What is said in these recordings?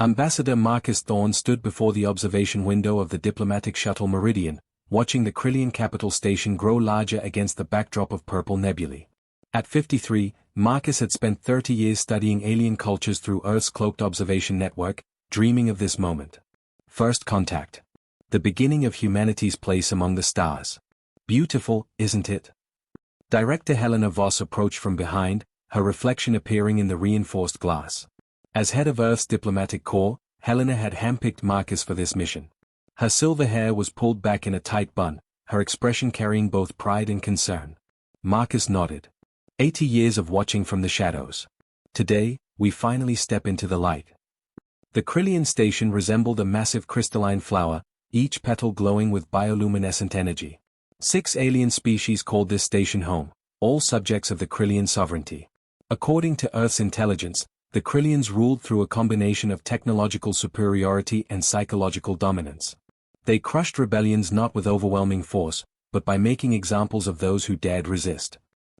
Ambassador Marcus Thorne stood before the observation window of the diplomatic shuttle Meridian, watching the Krillian capital station grow larger against the backdrop of purple nebulae. At 53, Marcus had spent 30 years studying alien cultures through Earth's cloaked observation network, dreaming of this moment. First contact. The beginning of humanity's place among the stars. Beautiful, isn't it? Director Helena Voss approached from behind, her reflection appearing in the reinforced glass. As head of Earth's diplomatic corps, Helena had handpicked Marcus for this mission. Her silver hair was pulled back in a tight bun, her expression carrying both pride and concern. Marcus nodded. 80 years of watching from the shadows. Today, we finally step into the light. The Krillian station resembled a massive crystalline flower, each petal glowing with bioluminescent energy. 6 alien species called this station home, all subjects of the Krillian sovereignty. According to Earth's intelligence, the Krillians ruled through a combination of technological superiority and psychological dominance. They crushed rebellions not with overwhelming force, but by making examples of those who dared resist.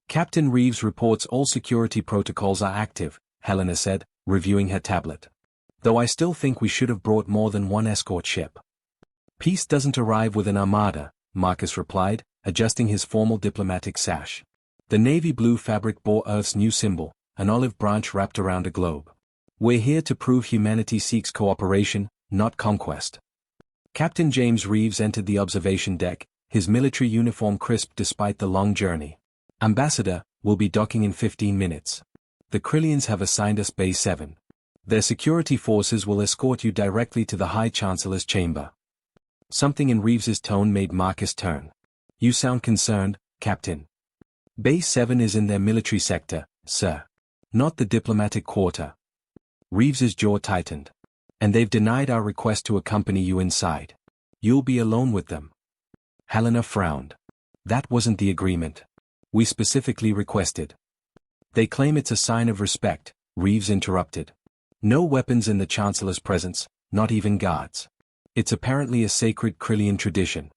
Captain Reeves reports all security protocols are active, Helena said, reviewing her tablet. Though I still think we should have brought more than one escort ship. Peace doesn't arrive with an armada, Marcus replied, adjusting his formal diplomatic sash. The navy blue fabric bore Earth's new symbol, an olive branch wrapped around a globe. We're here to prove humanity seeks cooperation, not conquest. Captain James Reeves entered the observation deck, his military uniform crisp despite the long journey. Ambassador, we'll be docking in 15 minutes. The Krillians have assigned us Base 7. Their security forces will escort you directly to the High Chancellor's chamber. Something in Reeves's tone made Marcus turn. You sound concerned, Captain. Base 7 is in their military sector, sir. Not the diplomatic quarter. Reeves's jaw tightened. And they've denied our request to accompany you inside. You'll be alone with them. Helena frowned. That wasn't the agreement. We specifically requested. They claim it's a sign of respect, Reeves interrupted. No weapons in the Chancellor's presence, not even guards. It's apparently a sacred Krillian tradition.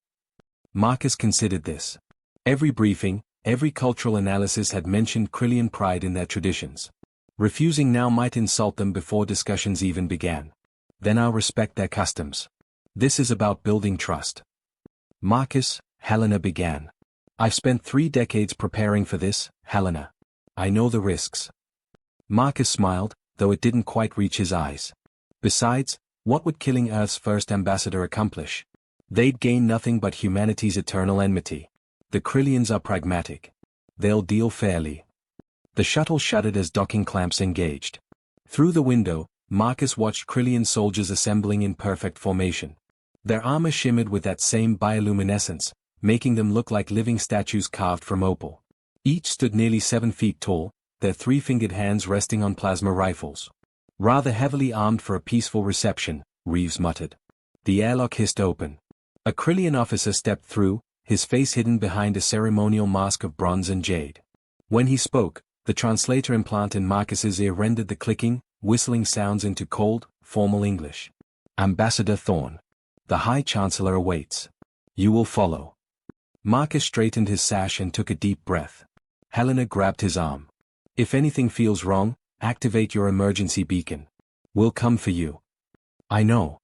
Marcus considered this. Every briefing, every cultural analysis had mentioned Krillian pride in their traditions. Refusing now might insult them before discussions even began. Then I'll respect their customs. This is about building trust. Marcus, Helena began. I've spent 3 decades preparing for this, Helena. I know the risks. Marcus smiled, though it didn't quite reach his eyes. Besides, what would killing Earth's first ambassador accomplish? They'd gain nothing but humanity's eternal enmity. The Krillians are pragmatic. They'll deal fairly. The shuttle shuddered as docking clamps engaged. Through the window, Marcus watched Krillian soldiers assembling in perfect formation. Their armor shimmered with that same bioluminescence, making them look like living statues carved from opal. Each stood nearly 7 feet tall, their 3-fingered hands resting on plasma rifles. Rather heavily armed for a peaceful reception, Reeves muttered. The airlock hissed open. A Krillian officer stepped through, his face hidden behind a ceremonial mask of bronze and jade. When he spoke, the translator implant in Marcus's ear rendered the clicking, whistling sounds into cold, formal English. Ambassador Thorne. The High Chancellor awaits. You will follow. Marcus straightened his sash and took a deep breath. Helena grabbed his arm. If anything feels wrong, activate your emergency beacon. We'll come for you. I know.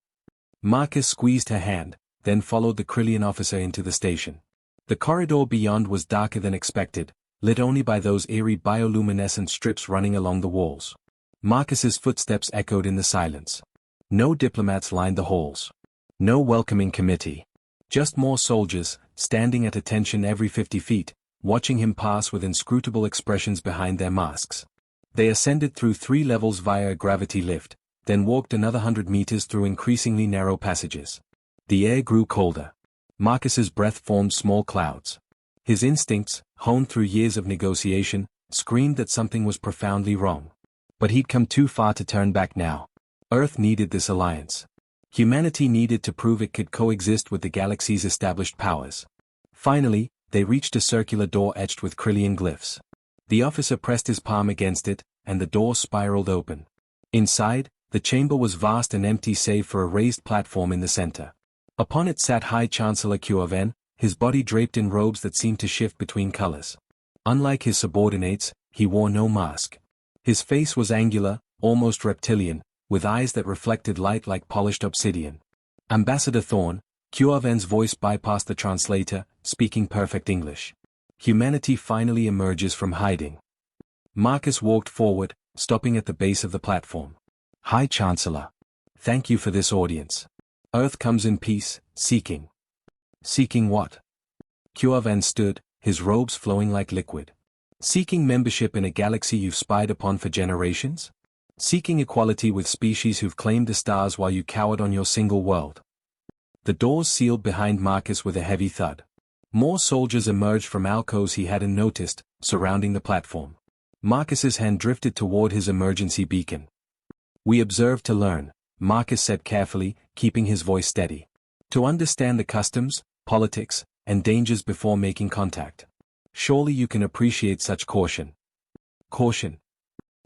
Marcus squeezed her hand, then followed the Krillian officer into the station. The corridor beyond was darker than expected, lit only by those eerie bioluminescent strips running along the walls. Marcus's footsteps echoed in the silence. No diplomats lined the halls. No welcoming committee. Just more soldiers, standing at attention every 50 feet, watching him pass with inscrutable expressions behind their masks. They ascended through 3 levels via a gravity lift, then walked another 100 meters through increasingly narrow passages. The air grew colder. Marcus's breath formed small clouds. His instincts, honed through years of negotiation, screamed that something was profoundly wrong. But he'd come too far to turn back now. Earth needed this alliance. Humanity needed to prove it could coexist with the galaxy's established powers. Finally, they reached a circular door etched with Krillian glyphs. The officer pressed his palm against it, and the door spiraled open. Inside, the chamber was vast and empty save for a raised platform in the center. Upon it sat High Chancellor Qven, his body draped in robes that seemed to shift between colors. Unlike his subordinates, he wore no mask. His face was angular, almost reptilian, with eyes that reflected light like polished obsidian. Ambassador Thorne, QRVN's voice bypassed the translator, speaking perfect English. Humanity finally emerges from hiding. Marcus walked forward, stopping at the base of the platform. High Chancellor. Thank you for this audience. Earth comes in peace, seeking. Seeking what? QRVN stood, his robes flowing like liquid. Seeking membership in a galaxy you've spied upon for generations? Seeking equality with species who've claimed the stars while you cowered on your single world. The doors sealed behind Marcus with a heavy thud. More soldiers emerged from alcoves he hadn't noticed, surrounding the platform. Marcus's hand drifted toward his emergency beacon. We observe to learn, Marcus said carefully, keeping his voice steady. To understand the customs, politics, and dangers before making contact. Surely you can appreciate such caution. Caution.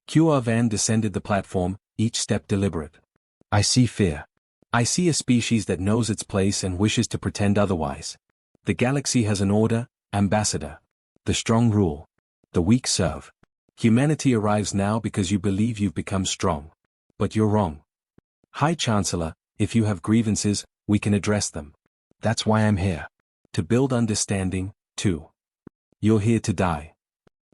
QRVN descended the platform, each step deliberate. I see fear. I see a species that knows its place and wishes to pretend otherwise. The galaxy has an order, Ambassador. The strong rule. The weak serve. Humanity arrives now because you believe you've become strong. But you're wrong. High Chancellor, if you have grievances, we can address them. That's why I'm here. To build understanding, too. You're here to die.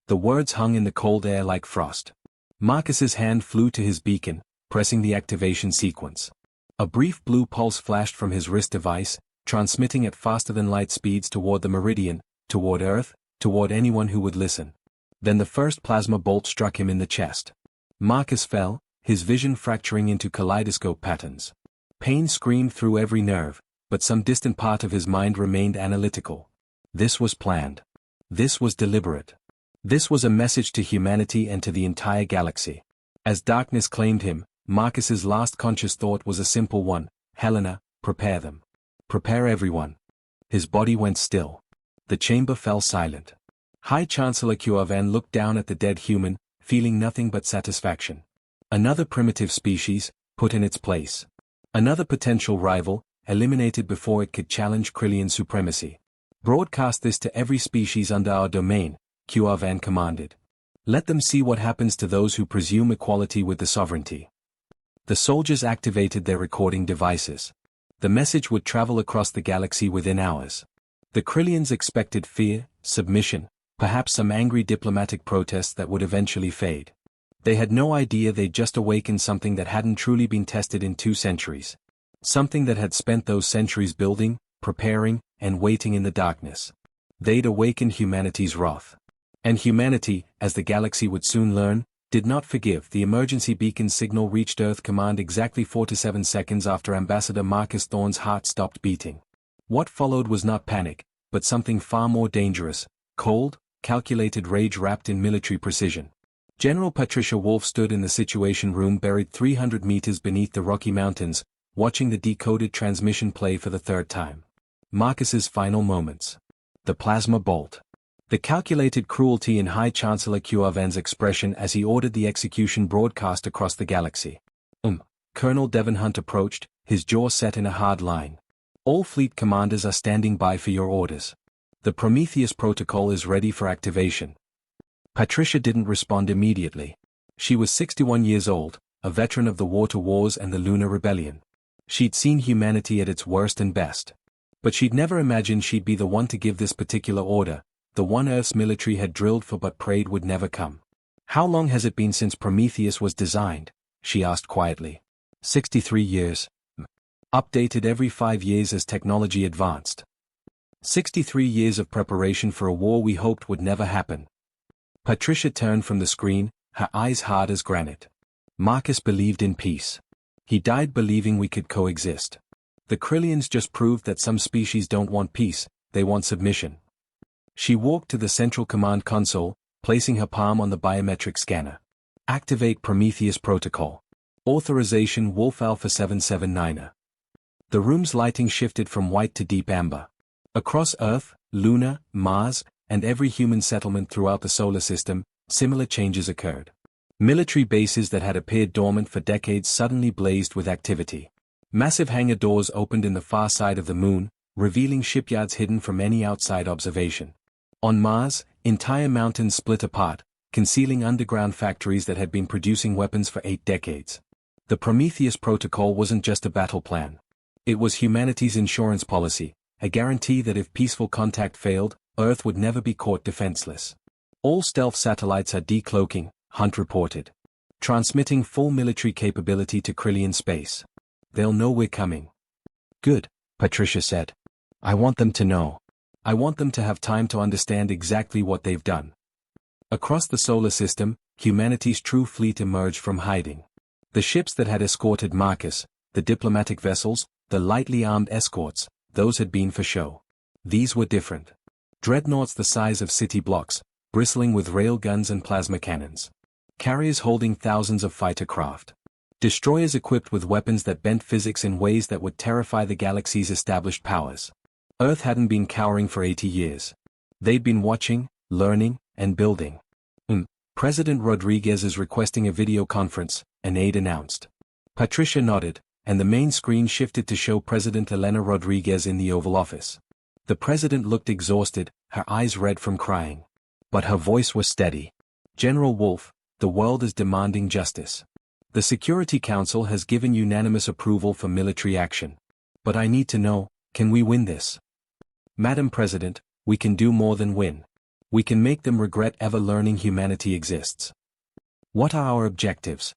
The words hung in the cold air like frost. Marcus's hand flew to his beacon, pressing the activation sequence. A brief blue pulse flashed from his wrist device, transmitting at faster-than-light speeds toward the meridian, toward Earth, toward anyone who would listen. Then the first plasma bolt struck him in the chest. Marcus fell, his vision fracturing into kaleidoscope patterns. Pain screamed through every nerve, but some distant part of his mind remained analytical. This was planned. This was deliberate. This was a message to humanity and to the entire galaxy. As darkness claimed him, Marcus's last conscious thought was a simple one: Helena, prepare them. Prepare everyone. His body went still. The chamber fell silent. High Chancellor QRVN looked down at the dead human, feeling nothing but satisfaction. Another primitive species, put in its place. Another potential rival, eliminated before it could challenge Krillian supremacy. Broadcast this to every species under our domain, QRVN commanded. Let them see what happens to those who presume equality with the sovereignty. The soldiers activated their recording devices. The message would travel across the galaxy within hours. The Krillians expected fear, submission, perhaps some angry diplomatic protests that would eventually fade. They had no idea they'd just awakened something that hadn't truly been tested in 2 centuries. Something that had spent those centuries building, preparing, and waiting in the darkness. They'd awakened humanity's wrath. And humanity, as the galaxy would soon learn, did not forgive. The emergency beacon signal reached Earth Command exactly 4 to 7 seconds after Ambassador Marcus Thorne's heart stopped beating. What followed was not panic, but something far more dangerous: cold, calculated rage wrapped in military precision. General Patricia Wolfe stood in the Situation Room buried 300 meters beneath the Rocky Mountains, watching the decoded transmission play for the 3rd time. Marcus's final moments. The plasma bolt. The calculated cruelty in High Chancellor QRVN's expression as he ordered the execution broadcast across the galaxy. Colonel Devon Hunt approached, his jaw set in a hard line. All fleet commanders are standing by for your orders. The Prometheus protocol is ready for activation. Patricia didn't respond immediately. She was 61 years old, a veteran of the Water Wars and the Lunar Rebellion. She'd seen humanity at its worst and best. But she'd never imagined she'd be the one to give this particular order, the one Earth's military had drilled for but prayed would never come. How long has it been since Prometheus was designed? She asked quietly. 63 years. Updated every 5 years as technology advanced. 63 years of preparation for a war we hoped would never happen. Patricia turned from the screen, her eyes hard as granite. Marcus believed in peace. He died believing we could coexist. The Krillians just proved that some species don't want peace, they want submission. She walked to the central command console, placing her palm on the biometric scanner. Activate Prometheus protocol. Authorization Wolf Alpha 779er. The room's lighting shifted from white to deep amber. Across Earth, Luna, Mars, and every human settlement throughout the solar system, similar changes occurred. Military bases that had appeared dormant for decades suddenly blazed with activity. Massive hangar doors opened in the far side of the moon, revealing shipyards hidden from any outside observation. On Mars, entire mountains split apart, concealing underground factories that had been producing weapons for 8 decades. The Prometheus Protocol wasn't just a battle plan. It was humanity's insurance policy, a guarantee that if peaceful contact failed, Earth would never be caught defenseless. All stealth satellites are decloaking, Hunt reported. Transmitting full military capability to Krillian space. They'll know we're coming. Good, Patricia said. I want them to know. I want them to have time to understand exactly what they've done. Across the solar system, humanity's true fleet emerged from hiding. The ships that had escorted Marcus, the diplomatic vessels, the lightly armed escorts, those had been for show. These were different. Dreadnoughts the size of city blocks, bristling with rail guns and plasma cannons. Carriers holding thousands of fighter craft. Destroyers equipped with weapons that bent physics in ways that would terrify the galaxy's established powers. Earth hadn't been cowering for 80 years. They'd been watching, learning, and building. President Rodriguez is requesting a video conference, an aide announced. Patricia nodded, and the main screen shifted to show President Elena Rodriguez in the Oval Office. The president looked exhausted, her eyes red from crying. But her voice was steady. General Wolf, the world is demanding justice. The Security Council has given unanimous approval for military action. But I need to know, can we win this? Madam President, we can do more than win. We can make them regret ever learning humanity exists. What are our objectives?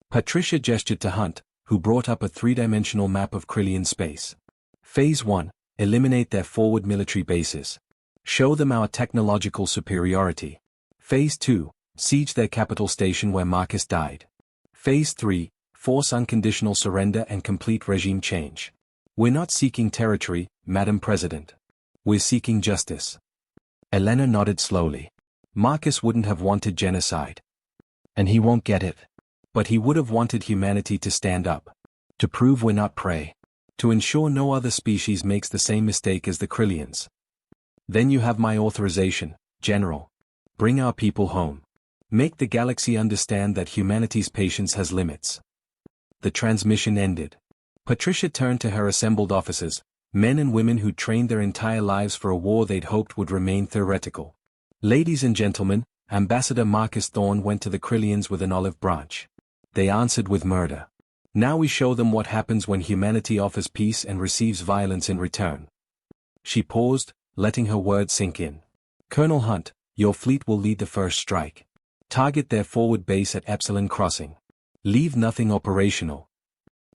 Patricia gestured to Hunt, who brought up a three-dimensional map of Krillian space. Phase 1, eliminate their forward military bases. Show them our technological superiority. Phase 2, siege their capital station where Marcus died. Phase 3, force unconditional surrender and complete regime change. We're not seeking territory, Madam President. We're seeking justice. Elena nodded slowly. Marcus wouldn't have wanted genocide. And he won't get it. But he would have wanted humanity to stand up. To prove we're not prey. To ensure no other species makes the same mistake as the Krillians. Then you have my authorization, General. Bring our people home. Make the galaxy understand that humanity's patience has limits. The transmission ended. Patricia turned to her assembled officers, men and women who'd trained their entire lives for a war they'd hoped would remain theoretical. Ladies and gentlemen, Ambassador Marcus Thorne went to the Krillians with an olive branch. They answered with murder. Now we show them what happens when humanity offers peace and receives violence in return. She paused, letting her words sink in. Colonel Hunt, your fleet will lead the first strike. Target their forward base at Epsilon Crossing. Leave nothing operational.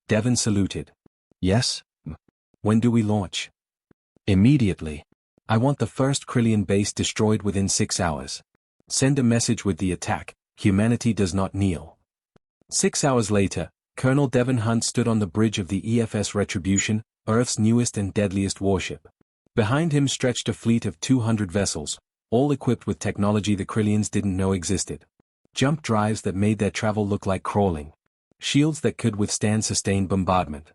Devon saluted. Yes? When do we launch? Immediately. I want the first Krillian base destroyed within 6 hours. Send a message with the attack, humanity does not kneel. 6 hours later, Colonel Devon Hunt stood on the bridge of the EFS Retribution, Earth's newest and deadliest warship. Behind him stretched a fleet of 200 vessels, all equipped with technology the Krillians didn't know existed. Jump drives that made their travel look like crawling. Shields that could withstand sustained bombardment.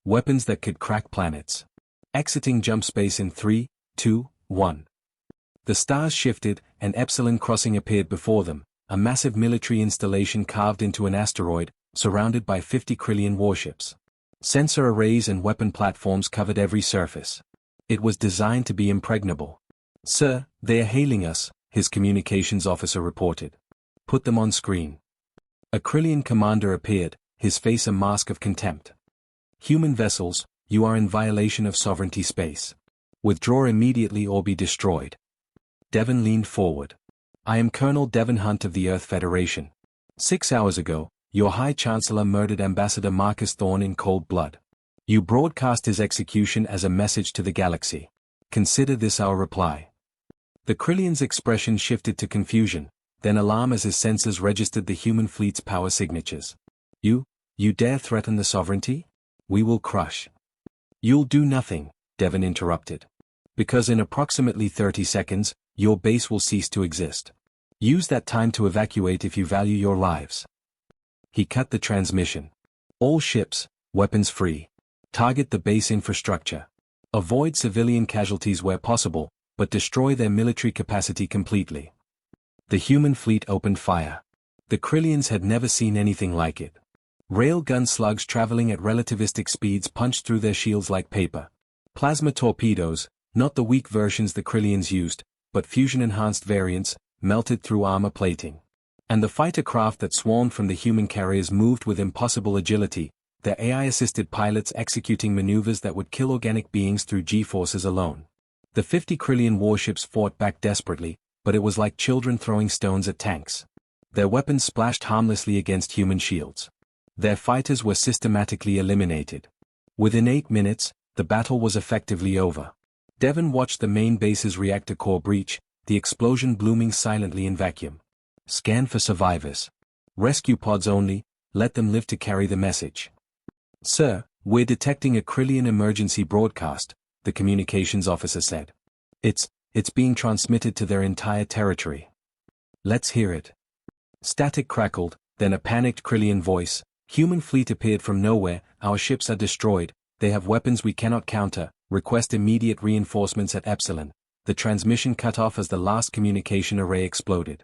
Weapons that could crack planets. Exiting jump space in 3, 2, 1. The stars shifted, and Epsilon Crossing appeared before them, a massive military installation carved into an asteroid, surrounded by 50 Krillian warships. Sensor arrays and weapon platforms covered every surface. It was designed to be impregnable. Sir, they are hailing us, his communications officer reported. Put them on screen. A Krillian commander appeared, his face a mask of contempt. Human vessels, you are in violation of sovereignty space. Withdraw immediately or be destroyed. Devon leaned forward. I am Colonel Devon Hunt of the Earth Federation. 6 hours ago, your High Chancellor murdered Ambassador Marcus Thorne in cold blood. You broadcast his execution as a message to the galaxy. Consider this our reply. The Krillian's expression shifted to confusion, then alarm as his sensors registered the human fleet's power signatures. You dare threaten the sovereignty? We will crush. You'll do nothing, Devon interrupted. Because in approximately 30 seconds, your base will cease to exist. Use that time to evacuate if you value your lives. He cut the transmission. All ships, weapons free. Target the base infrastructure. Avoid civilian casualties where possible, but destroy their military capacity completely. The human fleet opened fire. The Krillians had never seen anything like it. Railgun slugs traveling at relativistic speeds punched through their shields like paper. Plasma torpedoes, not the weak versions the Krillians used, but fusion-enhanced variants, melted through armor plating. And the fighter craft that swarmed from the human carriers moved with impossible agility, their AI-assisted pilots executing maneuvers that would kill organic beings through G-forces alone. The 50 Krillian warships fought back desperately, but it was like children throwing stones at tanks. Their weapons splashed harmlessly against human shields. Their fighters were systematically eliminated. Within 8 minutes, the battle was effectively over. Devon watched the main base's reactor core breach, the explosion blooming silently in vacuum. Scan for survivors. Rescue pods only, let them live to carry the message. Sir, we're detecting a Krillian emergency broadcast, the communications officer said. It's being transmitted to their entire territory. Let's hear it. Static crackled, then a panicked Krillian voice. Human fleet appeared from nowhere, our ships are destroyed, they have weapons we cannot counter, request immediate reinforcements at Epsilon. The transmission cut off as the last communication array exploded.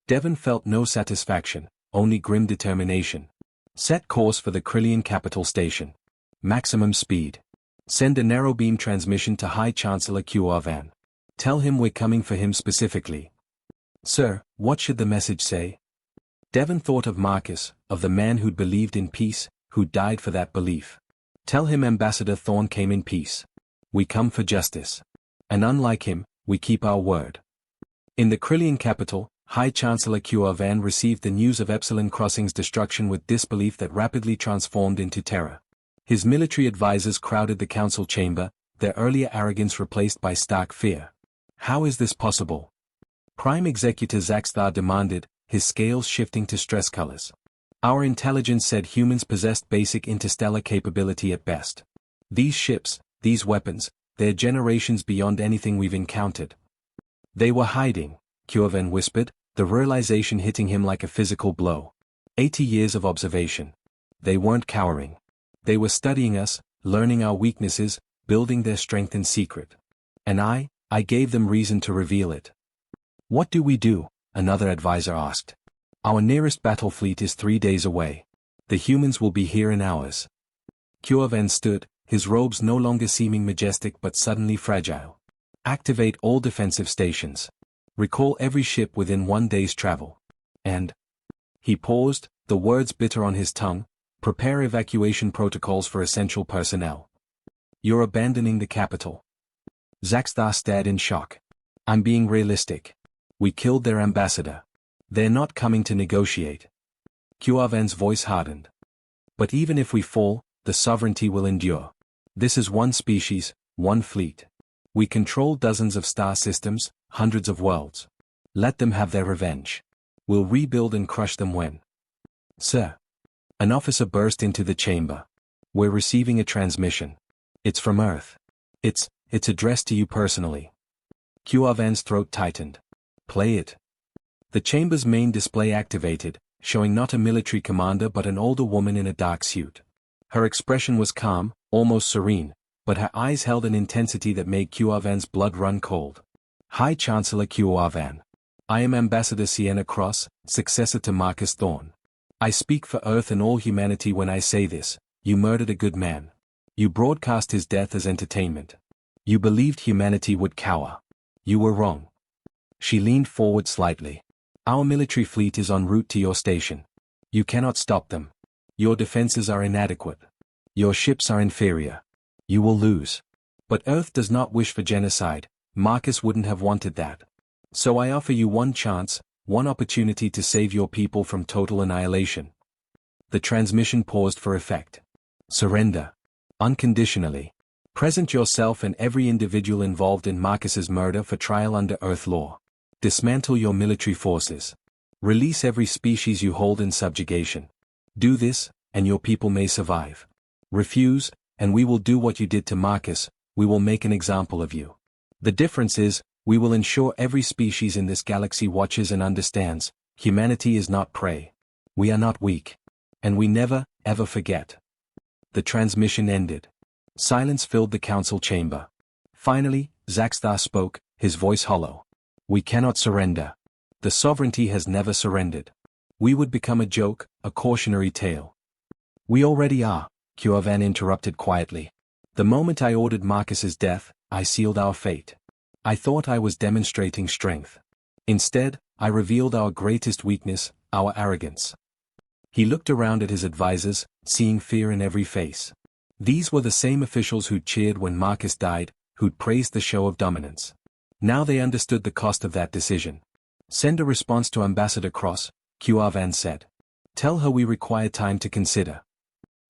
Devon felt no satisfaction, only grim determination. Set course for the Krillian capital station. Maximum speed. Send a narrow beam transmission to High Chancellor Qarvan. Tell him we're coming for him specifically. Sir, what should the message say? Devon thought of Marcus, of the man who'd believed in peace, who died for that belief. Tell him Ambassador Thorn came in peace. We come for justice. And unlike him, we keep our word. In the Krillian capital, High Chancellor Qarvan received the news of Epsilon Crossing's destruction with disbelief that rapidly transformed into terror. His military advisors crowded the council chamber, their earlier arrogance replaced by stark fear. How is this possible? Prime Executor Zaxthar demanded, his scales shifting to stress colors. Our intelligence said humans possessed basic interstellar capability at best. These ships, these weapons, they're generations beyond anything we've encountered. They were hiding, Qarvan whispered, the realization hitting him like a physical blow. 80 years of observation. They weren't cowering. They were studying us, learning our weaknesses, building their strength in secret. And I gave them reason to reveal it. What do we do? Another advisor asked. Our nearest battle fleet is 3 days away. The humans will be here in hours. Qarvan stood, his robes no longer seeming majestic but suddenly fragile. Activate all defensive stations. Recall every ship within 1 day's travel. And he paused, the words bitter on his tongue. Prepare evacuation protocols for essential personnel. You're abandoning the capital. Zaxthar stared in shock. I'm being realistic. We killed their ambassador. They're not coming to negotiate. Qarvan's voice hardened. But even if we fall, the sovereignty will endure. This is one species, one fleet. We control dozens of star systems, hundreds of worlds. Let them have their revenge. We'll rebuild and crush them when. Sir. An officer burst into the chamber. We're receiving a transmission. It's from Earth. It's addressed to you personally. Qarvan's throat tightened. Play it. The chamber's main display activated, showing not a military commander but an older woman in a dark suit. Her expression was calm, almost serene, but her eyes held an intensity that made Qarvan's blood run cold. High Chancellor Qarvan. I am Ambassador Sienna Cross, successor to Marcus Thorn. I speak for Earth and all humanity when I say this. You murdered a good man. You broadcast his death as entertainment. You believed humanity would cower. You were wrong. She leaned forward slightly. Our military fleet is en route to your station. You cannot stop them. Your defenses are inadequate. Your ships are inferior. You will lose. But Earth does not wish for genocide. Marcus wouldn't have wanted that. So I offer you one chance, one opportunity to save your people from total annihilation. The transmission paused for effect. Surrender. Unconditionally. Present yourself and every individual involved in Marcus's murder for trial under Earth law. Dismantle your military forces. Release every species you hold in subjugation. Do this, and your people may survive. Refuse, and we will do what you did to Marcus, we will make an example of you. The difference is, we will ensure every species in this galaxy watches and understands, humanity is not prey. We are not weak. And we never, ever forget. The transmission ended. Silence filled the council chamber. Finally, Zaxthar spoke, his voice hollow. We cannot surrender. The sovereignty has never surrendered. We would become a joke, a cautionary tale. We already are, Qarvan interrupted quietly. The moment I ordered Marcus's death, I sealed our fate. I thought I was demonstrating strength. Instead, I revealed our greatest weakness, our arrogance. He looked around at his advisors, seeing fear in every face. These were the same officials who'd cheered when Marcus died, who'd praised the show of dominance. Now they understood the cost of that decision. Send a response to Ambassador Cross, Van said. Tell her we require time to consider.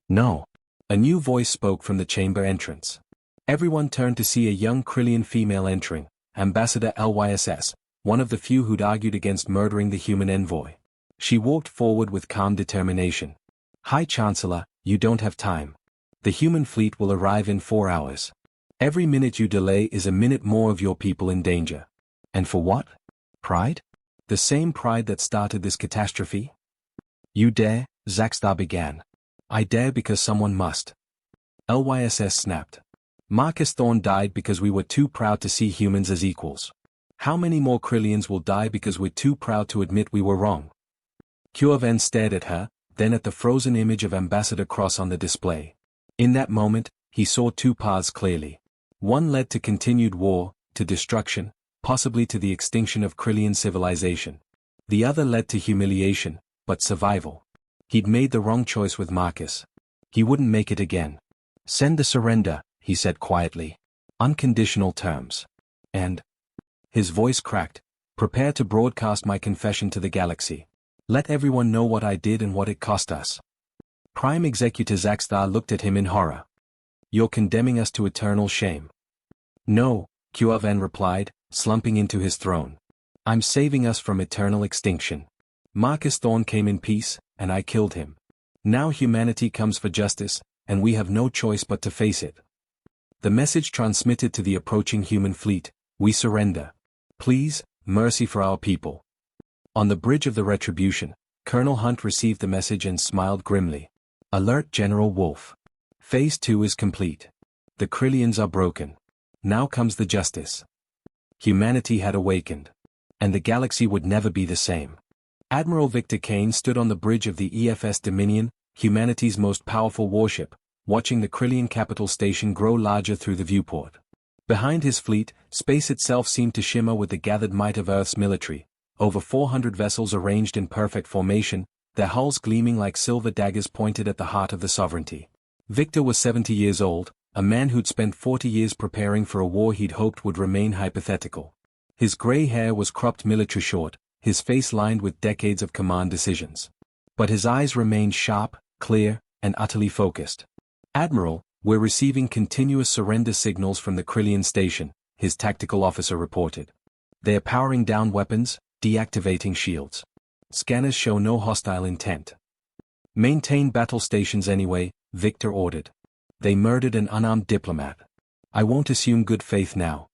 No. A new voice spoke from the chamber entrance. Everyone turned to see a young Krillian female entering, Ambassador Lyss, one of the few who'd argued against murdering the human envoy. She walked forward with calm determination. High Chancellor, you don't have time. The human fleet will arrive in 4 hours. Every minute you delay is a minute more of your people in danger. And for what? Pride? The same pride that started this catastrophe? You dare? Zaxtar began. I dare because someone must. Lyss snapped. Marcus Thorne died because we were too proud to see humans as equals. How many more Krillians will die because we're too proud to admit we were wrong? Van stared at her, then at the frozen image of Ambassador Cross on the display. In that moment, he saw two paths clearly. One led to continued war, to destruction, possibly to the extinction of Krillian civilization. The other led to humiliation, but survival. He'd made the wrong choice with Marcus. He wouldn't make it again. Send the surrender, he said quietly. Unconditional terms. And his voice cracked. Prepare to broadcast my confession to the galaxy. Let everyone know what I did and what it cost us. Prime Executor Zaxtar looked at him in horror. You're condemning us to eternal shame. No, Van replied, slumping into his throne. I'm saving us from eternal extinction. Marcus Thorne came in peace, and I killed him. Now humanity comes for justice, and we have no choice but to face it. The message transmitted to the approaching human fleet: we surrender. Please, mercy for our people. On the bridge of the Retribution, Colonel Hunt received the message and smiled grimly. Alert General Wolf. Phase 2 is complete. The Krillians are broken. Now comes the justice. Humanity had awakened. And the galaxy would never be the same. Admiral Victor Kane stood on the bridge of the EFS Dominion, humanity's most powerful warship, watching the Krillian capital station grow larger through the viewport. Behind his fleet, space itself seemed to shimmer with the gathered might of Earth's military. Over 400 vessels arranged in perfect formation, their hulls gleaming like silver daggers pointed at the heart of the sovereignty. Victor was 70 years old, a man who'd spent 40 years preparing for a war he'd hoped would remain hypothetical. His gray hair was cropped military short, his face lined with decades of command decisions. But his eyes remained sharp, clear, and utterly focused. Admiral, we're receiving continuous surrender signals from the Krillian station, his tactical officer reported. They're powering down weapons, deactivating shields. Scanners show no hostile intent. Maintain battle stations anyway, Victor ordered. They murdered an unarmed diplomat. I won't assume good faith now.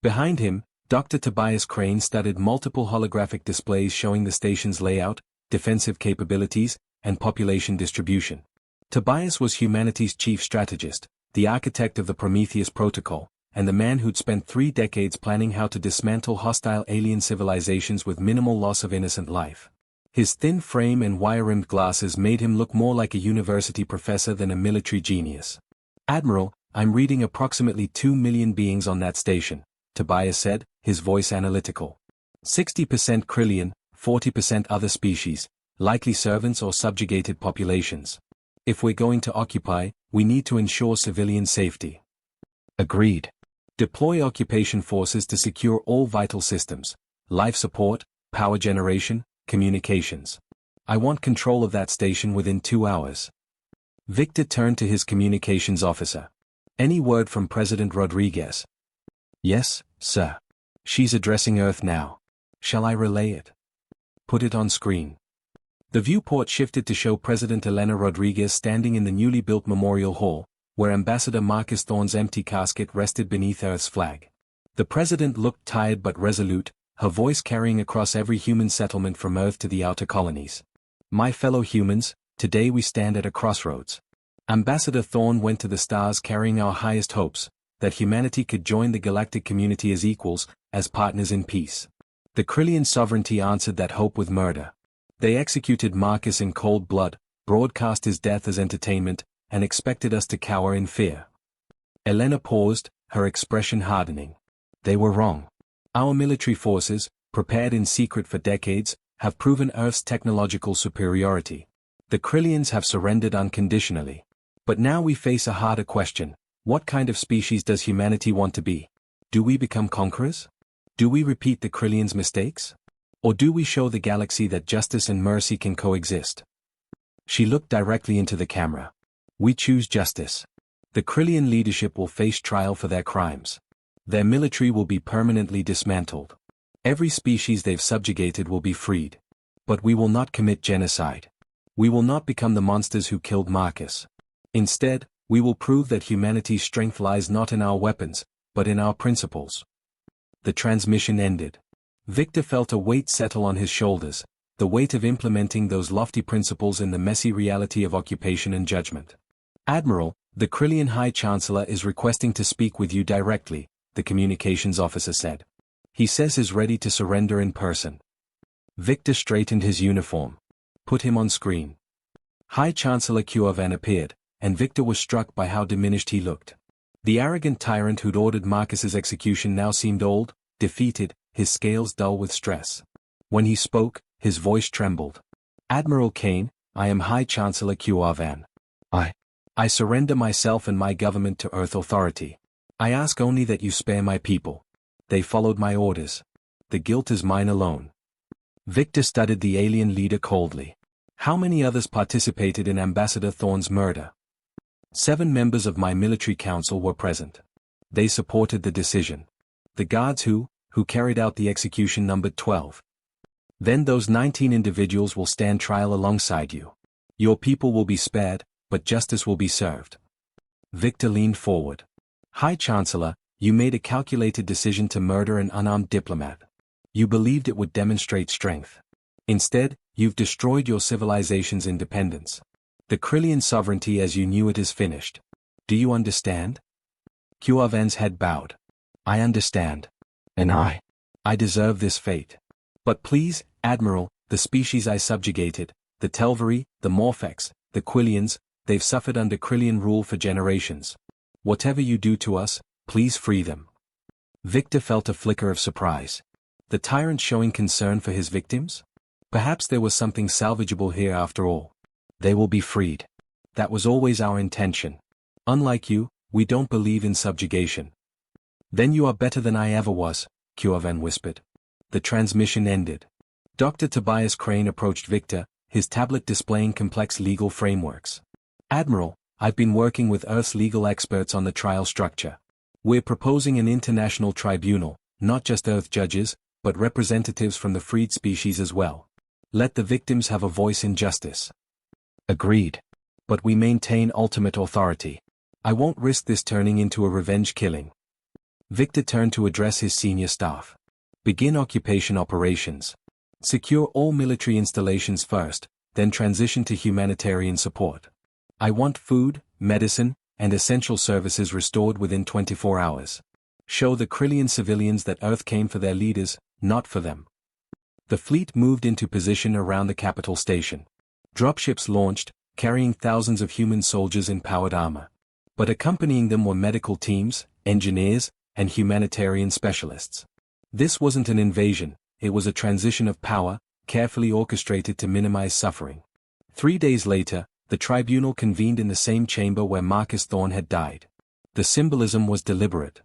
Behind him, Dr. Tobias Crane studied multiple holographic displays showing the station's layout, defensive capabilities, and population distribution. Tobias was humanity's chief strategist, the architect of the Prometheus Protocol, and the man who'd spent 3 decades planning how to dismantle hostile alien civilizations with minimal loss of innocent life. His thin frame and wire-rimmed glasses made him look more like a university professor than a military genius. Admiral, I'm reading approximately 2 million beings on that station, Tobias said, his voice analytical. 60% Krillian, 40% other species, likely servants or subjugated populations. If we're going to occupy, we need to ensure civilian safety. Agreed. Deploy occupation forces to secure all vital systems, life support, power generation, communications. I want control of that station within 2 hours. Victor turned to his communications officer. Any word from President Rodriguez? Yes, sir. She's addressing Earth now. Shall I relay it? Put it on screen. The viewport shifted to show President Elena Rodriguez standing in the newly built Memorial Hall, where Ambassador Marcus Thorne's empty casket rested beneath Earth's flag. The president looked tired but resolute, her voice carrying across every human settlement from Earth to the outer colonies. My fellow humans, today we stand at a crossroads. Ambassador Thorne went to the stars carrying our highest hopes, that humanity could join the galactic community as equals, as partners in peace. The Krillian sovereignty answered that hope with murder. They executed Marcus in cold blood, broadcast his death as entertainment, and expected us to cower in fear. Elena paused, her expression hardening. They were wrong. Our military forces, prepared in secret for decades, have proven Earth's technological superiority. The Krillians have surrendered unconditionally. But now we face a harder question. What kind of species does humanity want to be? Do we become conquerors? Do we repeat the Krillians' mistakes? Or do we show the galaxy that justice and mercy can coexist? She looked directly into the camera. We choose justice. The Krillian leadership will face trial for their crimes. Their military will be permanently dismantled. Every species they've subjugated will be freed. But we will not commit genocide. We will not become the monsters who killed Marcus. Instead, we will prove that humanity's strength lies not in our weapons, but in our principles. The transmission ended. Victor felt a weight settle on his shoulders, the weight of implementing those lofty principles in the messy reality of occupation and judgment. Admiral, the Krillian High Chancellor is requesting to speak with you directly, the communications officer said. He says he's ready to surrender in person. Victor straightened his uniform. Put him on screen. High Chancellor Qavan appeared, and Victor was struck by how diminished he looked. The arrogant tyrant who'd ordered Marcus's execution now seemed old, defeated, his scales dull with stress. When he spoke, his voice trembled. Admiral Kane, I am High Chancellor Qavan. I surrender myself and my government to Earth authority. I ask only that you spare my people. They followed my orders. The guilt is mine alone. Victor studied the alien leader coldly. How many others participated in Ambassador Thorne's murder? 7 members of my military council were present. They supported the decision. The guards who carried out the execution numbered 12. Then those 19 individuals will stand trial alongside you. Your people will be spared, but justice will be served. Victor leaned forward. High Chancellor, you made a calculated decision to murder an unarmed diplomat. You believed it would demonstrate strength. Instead, you've destroyed your civilization's independence. The Krillian sovereignty as you knew it is finished. Do you understand? Qavan's head bowed. I understand. And I deserve this fate. But please, Admiral, the species I subjugated, the Telvari, the Morphex, the Quillians, they've suffered under Krillian rule for generations. Whatever you do to us, please free them. Victor felt a flicker of surprise. The tyrant showing concern for his victims? Perhaps there was something salvageable here after all. They will be freed. That was always our intention. Unlike you, we don't believe in subjugation. Then you are better than I ever was, Qavan whispered. The transmission ended. Dr. Tobias Crane approached Victor, his tablet displaying complex legal frameworks. Admiral, I've been working with Earth's legal experts on the trial structure. We're proposing an international tribunal, not just Earth judges, but representatives from the freed species as well. Let the victims have a voice in justice. Agreed. But we maintain ultimate authority. I won't risk this turning into a revenge killing. Victor turned to address his senior staff. Begin occupation operations. Secure all military installations first, then transition to humanitarian support. I want food, medicine, and essential services restored within 24 hours. Show the Krillian civilians that Earth came for their leaders, not for them. The fleet moved into position around the capital station. Dropships launched, carrying thousands of human soldiers in powered armor. But accompanying them were medical teams, engineers, and humanitarian specialists. This wasn't an invasion, it was a transition of power, carefully orchestrated to minimize suffering. 3 days later, the tribunal convened in the same chamber where Marcus Thorne had died. The symbolism was deliberate.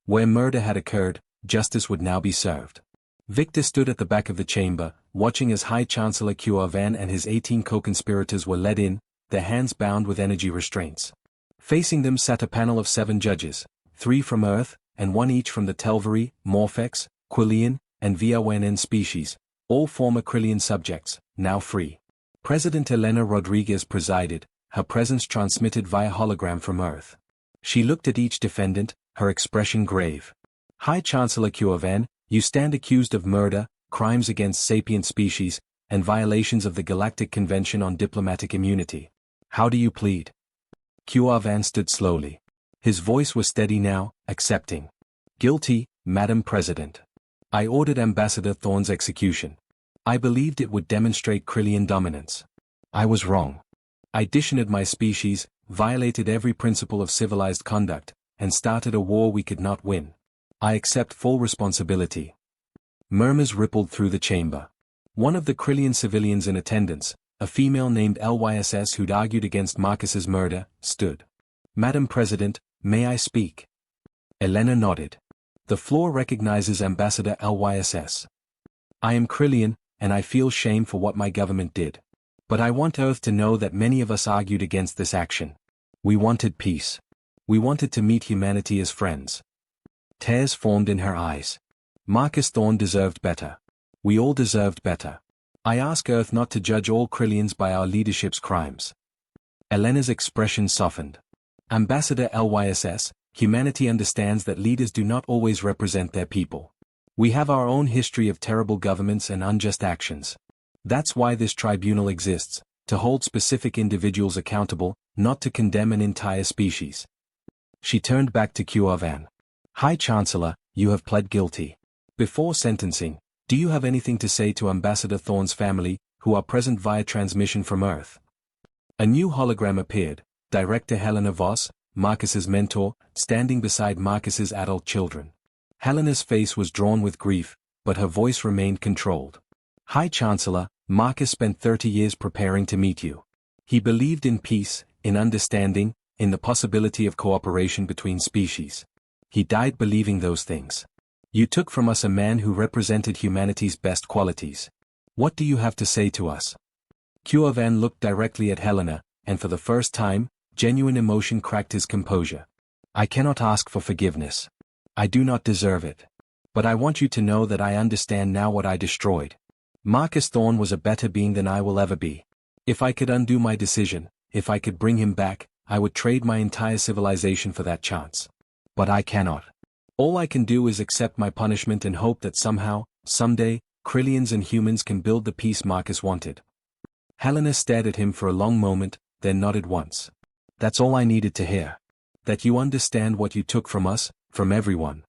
Where murder had occurred, justice would now be served. Victor stood at the back of the chamber, watching as High Chancellor Qavan and his 18 co-conspirators were led in, their hands bound with energy restraints. Facing them sat a panel of 7 judges, 3 from Earth, and 1 each from the Telvari, Morphex, Quillian, and VRNN species, all former Krillian subjects, now free. President Elena Rodriguez presided, her presence transmitted via hologram from Earth. She looked at each defendant, her expression grave. High Chancellor Qavan, you stand accused of murder, crimes against sapient species, and violations of the Galactic Convention on Diplomatic Immunity. How do you plead? Qavan stood slowly. His voice was steady now, accepting. Guilty, Madam President. I ordered Ambassador Thorne's execution. I believed it would demonstrate Krillian dominance. I was wrong. I dishonored my species, violated every principle of civilized conduct, and started a war we could not win. I accept full responsibility. Murmurs rippled through the chamber. One of the Krillian civilians in attendance, a female named LYSS who'd argued against Marcus's murder, stood. "Madam President, may I speak?" Elena nodded. "The floor recognizes Ambassador LYSS. I am Krillian, and I feel shame for what my government did. But I want Earth to know that many of us argued against this action. We wanted peace. We wanted to meet humanity as friends." Tears formed in her eyes. Marcus Thorne deserved better. We all deserved better. I ask Earth not to judge all Krillians by our leadership's crimes. Elena's expression softened. "Ambassador LYSS, humanity understands that leaders do not always represent their people. We have our own history of terrible governments and unjust actions. That's why this tribunal exists, to hold specific individuals accountable, not to condemn an entire species." She turned back to Van. "High Chancellor, you have pled guilty. Before sentencing, do you have anything to say to Ambassador Thorne's family, who are present via transmission from Earth?" A new hologram appeared, Director Helena Voss, Marcus's mentor, standing beside Marcus's adult children. Helena's face was drawn with grief, but her voice remained controlled. "High Chancellor, Marcus spent 30 years preparing to meet you. He believed in peace, in understanding, in the possibility of cooperation between species. He died believing those things. You took from us a man who represented humanity's best qualities. What do you have to say to us?" Van looked directly at Helena, and for the first time, genuine emotion cracked his composure. "I cannot ask for forgiveness. I do not deserve it. But I want you to know that I understand now what I destroyed. Marcus Thorne was a better being than I will ever be. If I could undo my decision, if I could bring him back, I would trade my entire civilization for that chance. But I cannot. All I can do is accept my punishment and hope that somehow, someday, Krillians and humans can build the peace Marcus wanted." Helena stared at him for a long moment, then nodded once. "That's all I needed to hear. That you understand what you took from us, from everyone."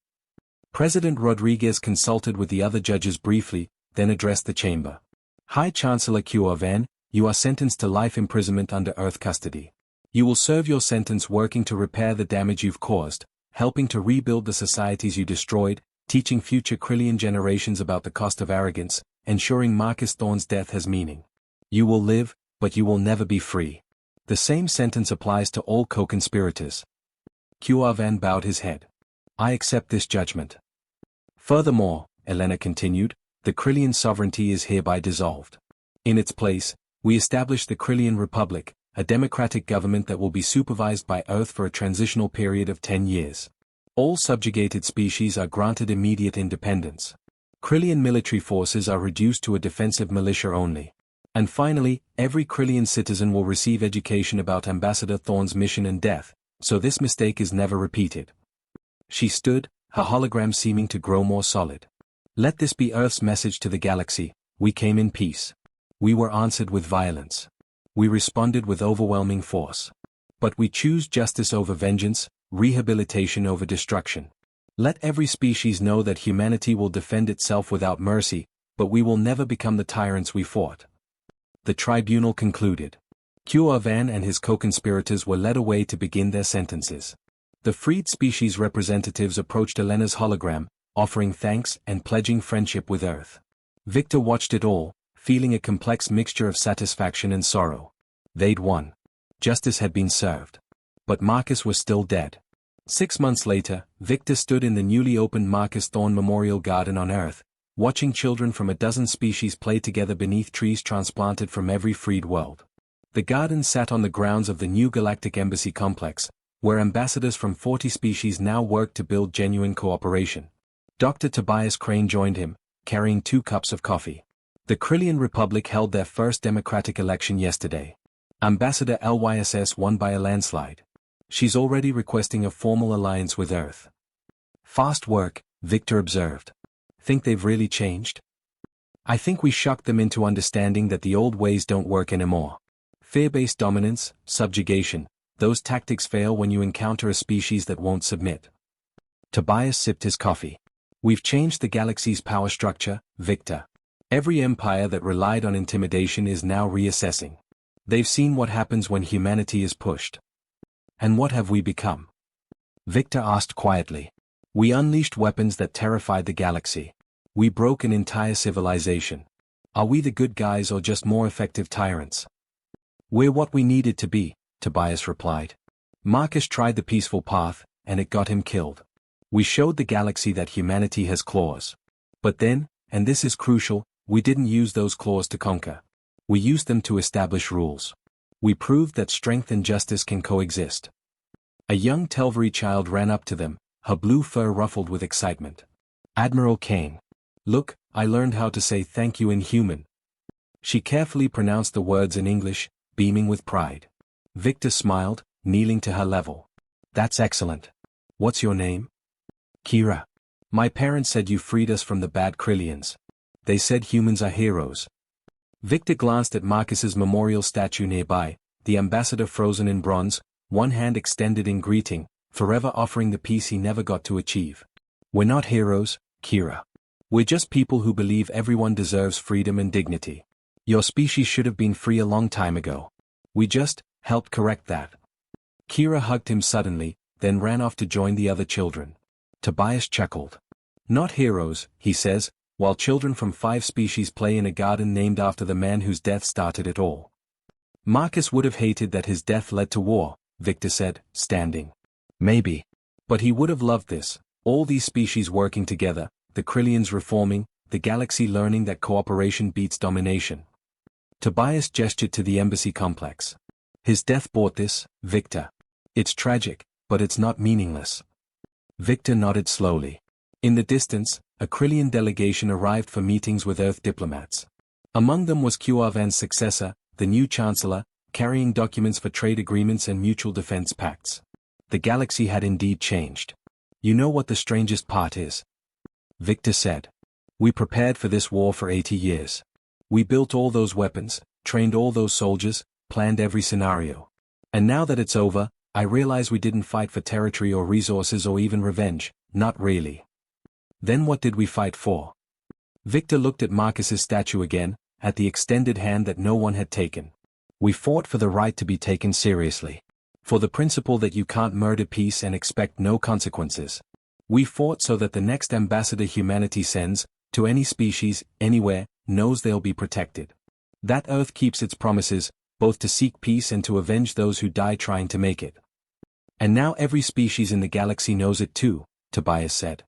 President Rodriguez consulted with the other judges briefly, then addressed the chamber. "High Chancellor Van, you are sentenced to life imprisonment under Earth custody. You will serve your sentence working to repair the damage you've caused, helping to rebuild the societies you destroyed, teaching future Krillian generations about the cost of arrogance, ensuring Marcus Thorne's death has meaning. You will live, but you will never be free. The same sentence applies to all co-conspirators." Van bowed his head. "I accept this judgment." "Furthermore," Elena continued, "the Krillian sovereignty is hereby dissolved. In its place, we establish the Krillian Republic, a democratic government that will be supervised by Earth for a transitional period of 10 years. All subjugated species are granted immediate independence. Krillian military forces are reduced to a defensive militia only. And finally, every Krillian citizen will receive education about Ambassador Thorne's mission and death, so this mistake is never repeated." She stood, her hologram seeming to grow more solid. "Let this be Earth's message to the galaxy: we came in peace. We were answered with violence. We responded with overwhelming force. But we choose justice over vengeance, rehabilitation over destruction. Let every species know that humanity will defend itself without mercy, but we will never become the tyrants we fought." The tribunal concluded. Van and his co-conspirators were led away to begin their sentences. The freed species representatives approached Elena's hologram, offering thanks and pledging friendship with Earth. Victor watched it all, feeling a complex mixture of satisfaction and sorrow. They'd won. Justice had been served. But Marcus was still dead. 6 months later, Victor stood in the newly opened Marcus Thorne Memorial Garden on Earth, watching children from a dozen species play together beneath trees transplanted from every freed world. The garden sat on the grounds of the new Galactic Embassy complex, where ambassadors from 40 species now worked to build genuine cooperation. Dr. Tobias Crane joined him, carrying 2 cups of coffee. The Krillian Republic held their first democratic election yesterday. Ambassador LYSS won by a landslide. She's already requesting a formal alliance with Earth. "Fast work," Victor observed. "Think they've really changed?" "I think we shocked them into understanding that the old ways don't work anymore. Fear-based dominance, subjugation, those tactics fail when you encounter a species that won't submit." Tobias sipped his coffee. "We've changed the galaxy's power structure, Victor. Every empire that relied on intimidation is now reassessing. They've seen what happens when humanity is pushed." "And what have we become?" Victor asked quietly. "We unleashed weapons that terrified the galaxy. We broke an entire civilization. Are we the good guys or just more effective tyrants? We're what we needed to be, Tobias replied. Marcus tried the peaceful path, and it got him killed. We showed the galaxy that humanity has claws. But then, and this is crucial, we didn't use those claws to conquer. We used them to establish rules. We proved that strength and justice can coexist. A young Telvari child ran up to them, her blue fur ruffled with excitement. Admiral Kane. Look, I learned how to say thank you in human. She carefully pronounced the words in English, beaming with pride. Victor smiled, kneeling to her level. That's excellent. What's your name? Kira. My parents said you freed us from the bad Krillians. They said humans are heroes. Victor glanced at Marcus's memorial statue nearby, the ambassador frozen in bronze, one hand extended in greeting, forever offering the peace he never got to achieve. We're not heroes, Kira. We're just people who believe everyone deserves freedom and dignity. Your species should have been free a long time ago. We just helped correct that. Kira hugged him suddenly, then ran off to join the other children. Tobias chuckled. Not heroes, he says, while children from 5 species play in a garden named after the man whose death started it all. Marcus would have hated that his death led to war, Victor said, standing. Maybe. But he would have loved this, all these species working together, the Krillians reforming, the galaxy learning that cooperation beats domination. Tobias gestured to the embassy complex. His death bought this, Victor. It's tragic, but it's not meaningless. Victor nodded slowly. In the distance, a Krillian delegation arrived for meetings with Earth diplomats. Among them was Qarvan's successor, the new chancellor, carrying documents for trade agreements and mutual defense pacts. The galaxy had indeed changed. You know what the strangest part is? Victor said. We prepared for this war for 80 years. We built all those weapons, trained all those soldiers, planned every scenario. And now that it's over, I realize we didn't fight for territory or resources or even revenge, not really. Then what did we fight for? Victor looked at Marcus's statue again, at the extended hand that no one had taken. We fought for the right to be taken seriously. For the principle that you can't murder peace and expect no consequences. We fought so that the next ambassador humanity sends, to any species, anywhere, knows they'll be protected. That Earth keeps its promises, both to seek peace and to avenge those who die trying to make it. And now every species in the galaxy knows it too, Tobias said.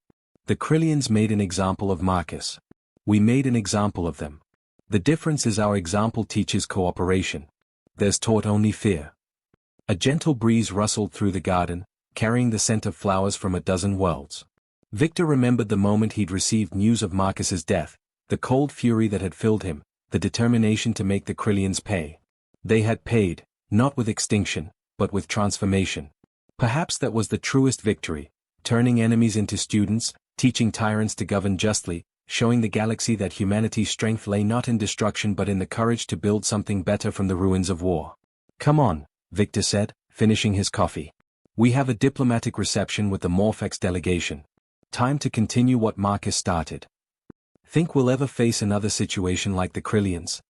The Krillians made an example of Marcus. We made an example of them. The difference is our example teaches cooperation. Theirs taught only fear. A gentle breeze rustled through the garden, carrying the scent of flowers from a dozen worlds. Victor remembered the moment he'd received news of Marcus's death, the cold fury that had filled him, the determination to make the Krillians pay. They had paid, not with extinction, but with transformation. Perhaps that was the truest victory, turning enemies into students, teaching tyrants to govern justly, showing the galaxy that humanity's strength lay not in destruction but in the courage to build something better from the ruins of war. Come on, Victor said, finishing his coffee. We have a diplomatic reception with the Morphex delegation. Time to continue what Marcus started. Think we'll ever face another situation like the Krillians?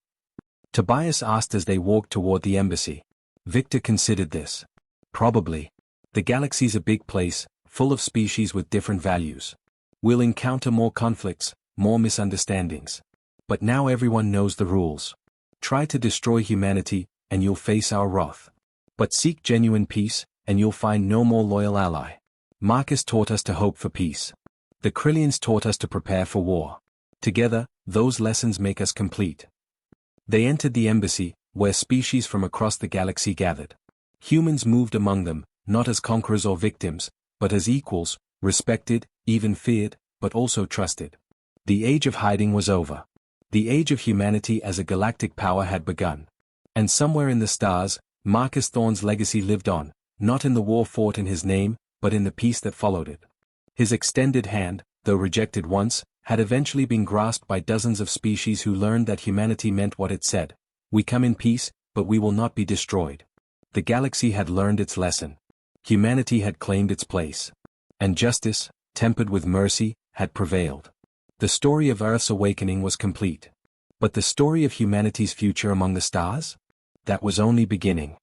Tobias asked as they walked toward the embassy. Victor considered this. Probably. The galaxy's a big place, full of species with different values. We'll encounter more conflicts, more misunderstandings. But now everyone knows the rules. Try to destroy humanity, and you'll face our wrath. But seek genuine peace, and you'll find no more loyal ally. Marcus taught us to hope for peace. The Krillians taught us to prepare for war. Together, those lessons make us complete. They entered the embassy, where species from across the galaxy gathered. Humans moved among them, not as conquerors or victims, but as equals, respected, even feared, but also trusted. The age of hiding was over. The age of humanity as a galactic power had begun. And somewhere in the stars, Marcus Thorne's legacy lived on, not in the war fought in his name, but in the peace that followed it. His extended hand, though rejected once, had eventually been grasped by dozens of species who learned that humanity meant what it said. We come in peace, but we will not be destroyed. The galaxy had learned its lesson. Humanity had claimed its place. And justice, tempered with mercy, had prevailed. The story of Earth's awakening was complete. But the story of humanity's future among the stars? That was only beginning.